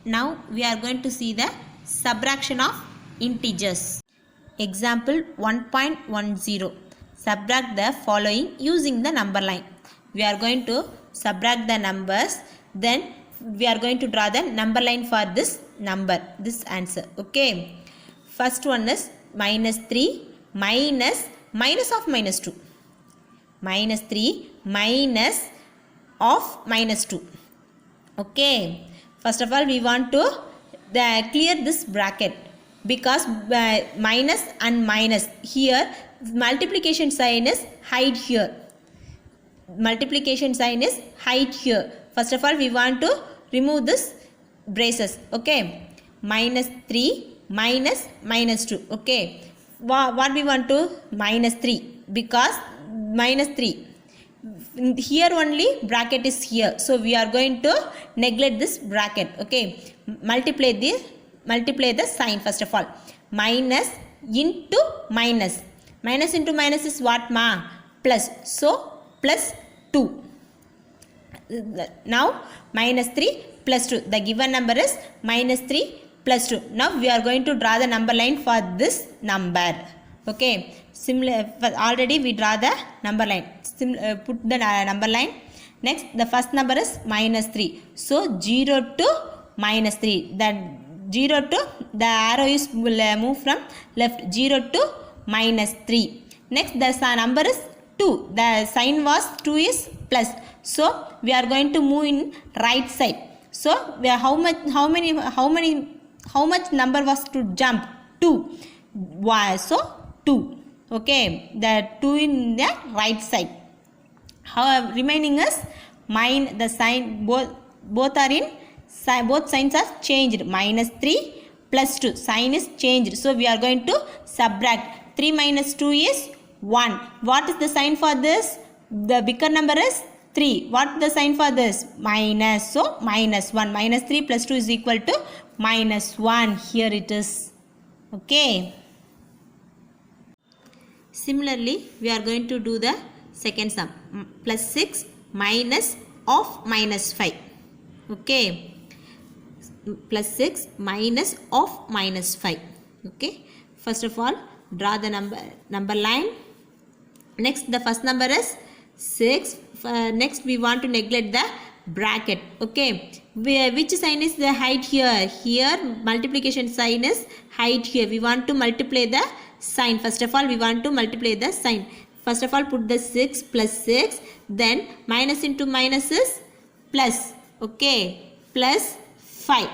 Now we are going to see the subtraction of integers. Example 1.10. Subtract the following using the number line. We are going to subtract the numbers, then we are going to draw the number line for this number, this answer. Okay, first one is minus 3 minus of minus 2. Minus 3 minus of minus 2. Okay, first of all we want to clear this bracket, because minus and minus, here multiplication sign is hide here. Multiplication sign is hide here. First of all we want to remove this braces. Okay, minus 3 minus 2. Okay, what we want to minus 3, because minus 3 here only bracket is here, so we are going to neglect this bracket. Okay, multiply the sign. First of all, minus into minus. Minus into minus is what, ma? Plus. So plus 2. Now minus 3 plus 2. The given number is minus 3 plus 2. Now we are going to draw the number line for this number. Okay, similar, already we draw the number line. Put the number line. Next, the first number is minus 3. So 0 to minus 3. That 0 to, the arrow is will move from left. 0 to minus 3. Next, the number is 2. The sign was 2 is plus. So we are going to move in right side. So we are how much number was to jump? 2. Why? So 2. Okay, the 2 in the right side. However, remaining is the sign, both are in, both signs are changed. Minus 3 plus 2, sign is changed. So we are going to subtract. 3 minus 2 is 1. What is the sign for this? The bigger number is 3. What is the sign for this? Minus. So minus 1. Minus 3 plus 2 is equal to minus 1. Here it is. Okay. Similarly, we are going to do the second sum. Plus 6 minus of minus 5. Okay. Plus 6 minus of minus 5. Okay. First of all, draw the number line. Next, the first number is 6. Next, we want to neglect the bracket. Okay, which sign is the hide here? Here multiplication sign is hide here. We want to multiply the sign. First of all we want to multiply the sign. First of all put the 6 plus 6, then minus into minus is plus. Okay, plus 5.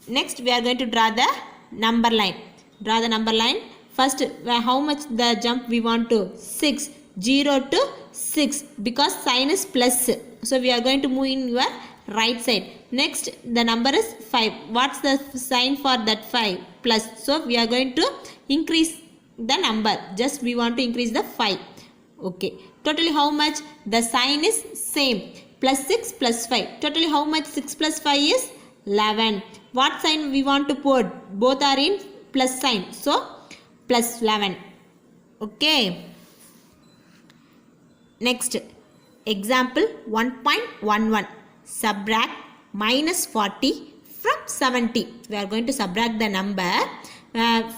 Next we are going to draw the number line. Draw the number line. First, how much the jump we want to? 6. 0 to 6, because sign is plus. So we are going to move in your right side. Next, the number is 5. What's the sign for that 5? Plus. So we are going to increase the number. Just we want to increase the 5. Okay. Totally how much? The sign is same. Plus 6 plus 5. Totally how much? 6 plus 5 is 11. What sign we want to put? Both are in plus sign. So plus 11. Okay. Next, example 1.11. Subtract minus 40 from 70. We are going to subtract the number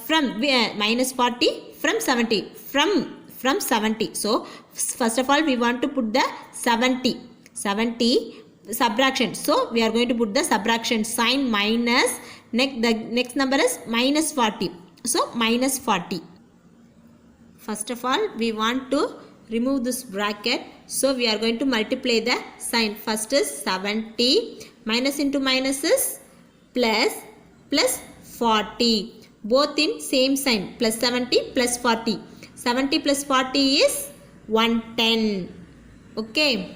from minus 40 from 70. From 70. So first of all we want to put the 70 subtraction. So we are going to put the subtraction sign minus. The next number is minus 40. So minus 40. First of all we want to remove this bracket. So we are going to multiply the sign. First is 70. Minus into minus is plus. Plus 40. Both in same sign. Plus 70 plus 40. 70 plus 40 is 110. Okay.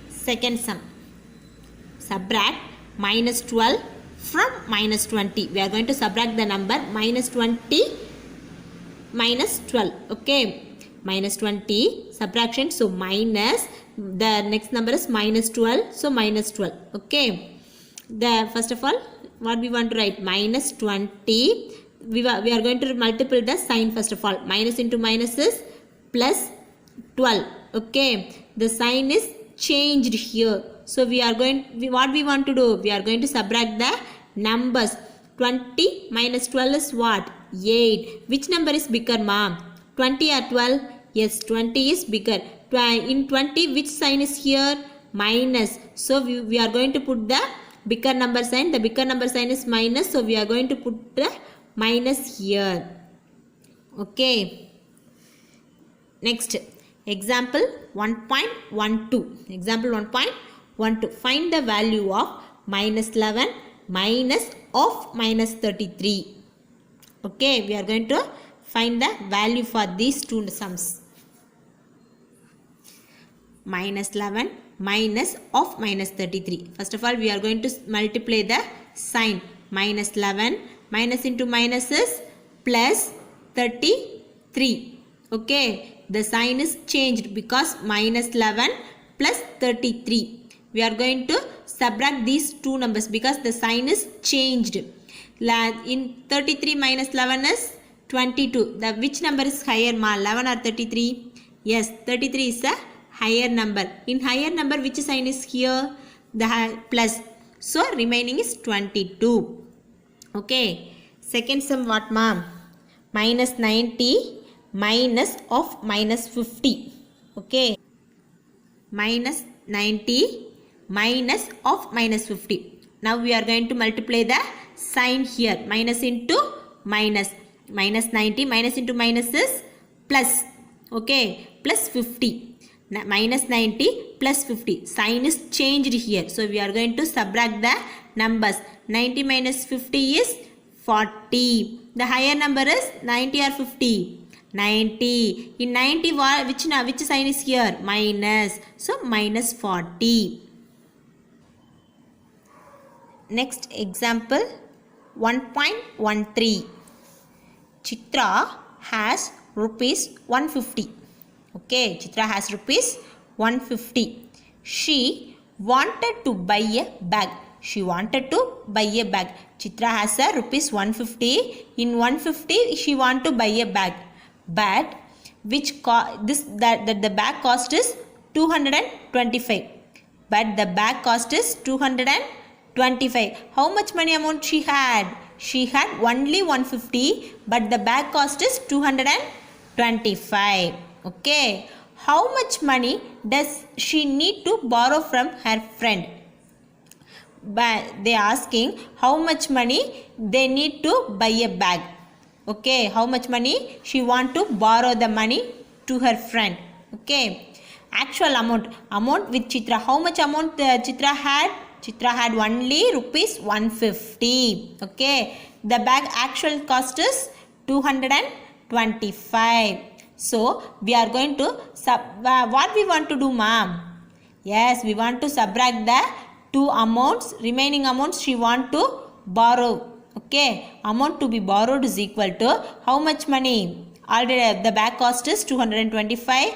Second sum. Subtract minus 12 from minus 20. We are going to subtract the number minus 20 minus 12. Okay. Minus 20 subtraction. So minus, the next number is minus 12. So minus 12. Okay. The first of all what we want to write? Minus 20. We are going to multiply the sign. First of all minus into minus is plus 12. Okay. The sign is changed here. So we are going, what we want to do? We are going to subtract the numbers. 20 minus 12 is what? 8. Which number is bigger, ma'am? 20 or 12? Yes, 20 is bigger. In 20, which sign is here? Minus. So we are going to put the bigger number sign. The bigger number sign is minus. So we are going to put the minus here. Okay. Next, example 1.12. Example 1.12. Find the value of minus 11 minus of minus 33. Okay, we are going to find the value for these two sums. Minus 11 minus of minus 33. First of all, we are going to multiply the sign. Minus 11 minus into minus is plus 33. Okay, the sign is changed because minus 11 plus 33. We are going to subtract these two numbers because the sign is changed. In 33 minus 11 is 22. Which number is higher, ma? 11 or 33? Yes, 33 is a higher number. In higher number, which sign is here? The plus. So remaining is 22. Okay. Second sum what, ma'am? Minus 90 minus of minus 50. Okay. Minus 90 minus of minus 50. Now we are going to multiply the sign here. Minus into minus. Minus 90 minus into minus is plus. Okay. Plus 50. Minus 90 plus 50. Sign is changed here. So we are going to subtract the numbers. 90 minus 50 is 40. The higher number is 90 or 50? 90. In 90, which sign is here? Minus. So minus 40. Next example 1.13. Chitra has rupees 150. Okay, Chitra has rupees 150. She wanted to buy a bag. She wanted to buy a bag. Chitra has a rupees 150. In 150, she want to buy a bag. But the bag cost is 225. But the bag cost is 225. How much money amount she had? She had only 150, but the bag cost is 225. Okay. How much money does she need to borrow from her friend? But they are asking how much money they need to buy a bag. Okay. How much money she want to borrow the money to her friend. Okay. Actual amount with Chitra. How much amount Chitra had? Chitra had only rupees 150. Okay. The bag actual cost is 225. So we are going to what we want to do, ma'am? Yes, we want to subtract the two amounts. Remaining amounts she want to borrow. Okay. Amount to be borrowed is equal to how much money? Already the bag cost is 225.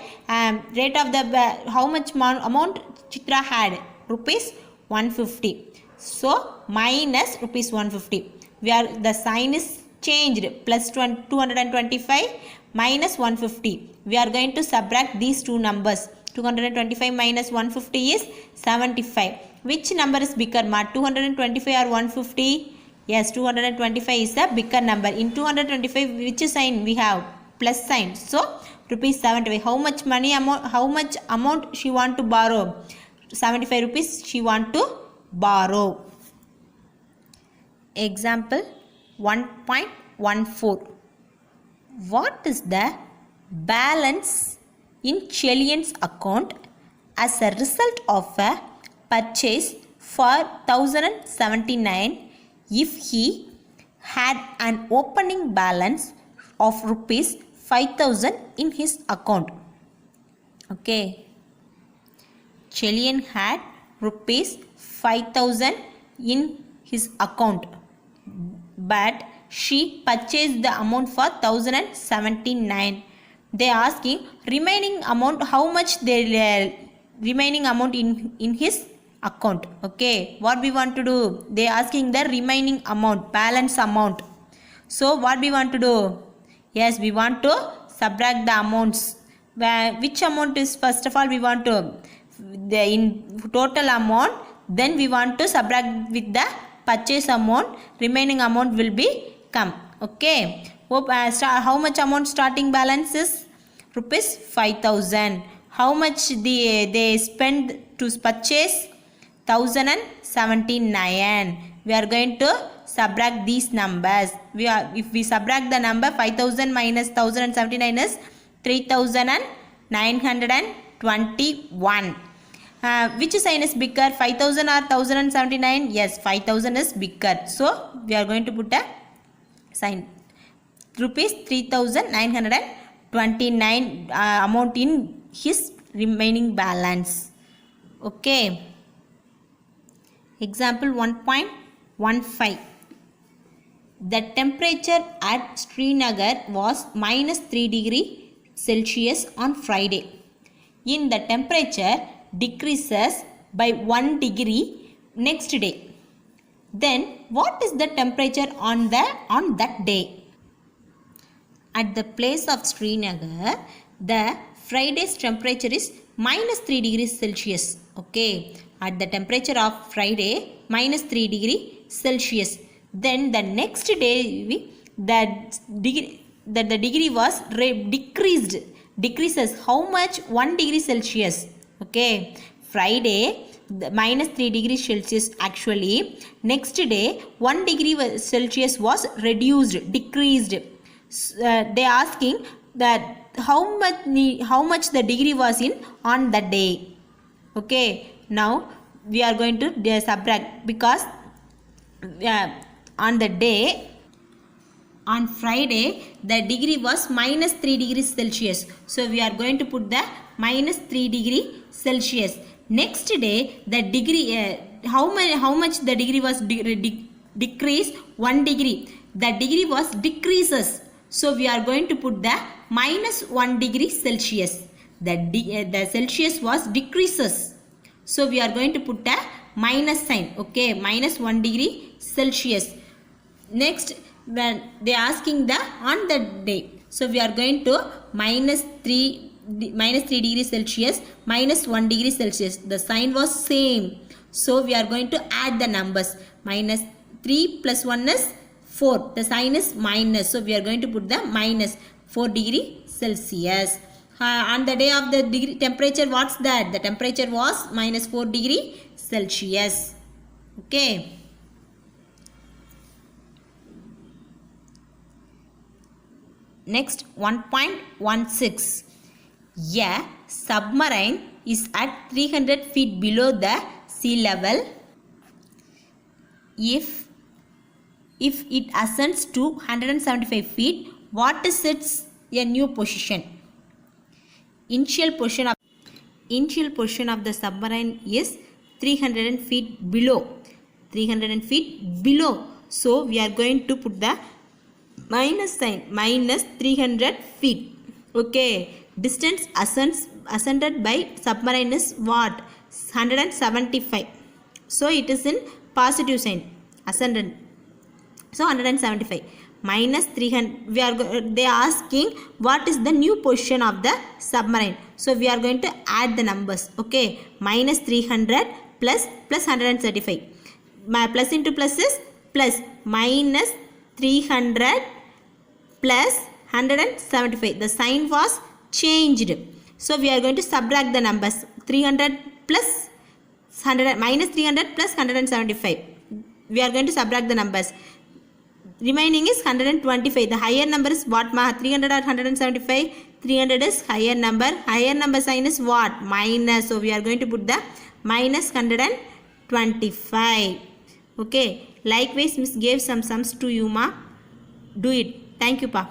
Rate of the how much amount Chitra had? Rupees 150. So minus rupees 150. The sign is changed. Plus 225 minus 150. We are going to subtract these two numbers. 225 minus 150 is 75. Which number is bigger, ma? 225 or 150? Yes, 225 is the bigger number. In 225, which sign we have? Plus sign. So rupees 75. How much money how much amount she want to borrow? 75 rupees she want to borrow. Example 1.14. What is the balance in Chelian's account as a result of a purchase for 1079 if he had an opening balance of rupees 5000 in his account? Okay. Chelian had rupees 5000 in his account, but she purchased the amount for 1079. They are asking remaining amount, how much they remaining amount in his account. Okay, what we want to do? They are asking the remaining amount, balance amount. So what we want to do? Yes, we want to subtract the amounts. Which amount is, first of all we want to in total amount, then we want to subtract with the purchase amount, remaining amount will be come. Okay. How much amount starting balance is? Rupees 5,000. How much they spend to purchase? 1,079. We are going to subtract these numbers. If we subtract the number 5,000 minus 1,079 is 3,921. Which sign is bigger, 5,000 or 1,079? Yes, 5,000 is bigger. So we are going to put a sign. Rupees 3,929 amount in his remaining balance. Okay. Example 1.15. The temperature at Srinagar was minus 3 degree Celsius on Friday. In the temperature decreases by 1 degree next day. Then what is the temperature on that day? At the place of Srinagar, the Friday's temperature is minus 3 degrees Celsius. Okay. At the temperature of Friday, minus 3 degree Celsius. Then the next day, the degree was decreases. How much? 1 degree Celsius. Okay. Friday, minus 3 degrees Celsius actually. Next day, 1 degree Celsius was decreased. They asking that how much the degree was in on that day. Okay. Now we are going to subtract, because on the day, on Friday, the degree was minus 3 degrees Celsius. So we are going to put the minus 3 degree Celsius. Next day, the degree, how much the degree was decreased? 1 degree. The degree was decreases. So we are going to put the minus 1 degree Celsius. The Celsius was decreases. So we are going to put a minus sign. Okay, minus 1 degree Celsius. Next, when they are asking the on the day, so we are going to minus 3 degrees Celsius minus 1 degree Celsius. The sign was same. So we are going to add the numbers. Minus 3 plus 1 is 4. The sign is minus. So we are going to put the minus 4 degree Celsius. On the day of the temperature, what's that? The temperature was minus 4 degree Celsius. Okay. Next, 1.16. A submarine is at 300 feet below the sea level. If it ascends to 175 feet, what is its new position? Initial position of the submarine is 300 feet below. 300 feet below. So we are going to put the minus sign, minus 300 feet. Okay. Distance ascended by submarine is what? 175. So it is in positive sign. Ascended. So 175. Minus 300. They are asking what is the new position of the submarine. So we are going to add the numbers. Okay. Minus 300 plus 135. Plus into plus is plus. Minus 300 plus 175. The sign was changed. So we are going to subtract the numbers. 300 plus 100 minus 300 plus 175. We are going to subtract the numbers. Remaining is 125. The higher number is what? 300 or 175? 300 is higher number. Higher number sign is what? Minus. So we are going to put the minus 125. Okay. Likewise, Miss gave some sums to you, ma. Do it. Thank you, pa.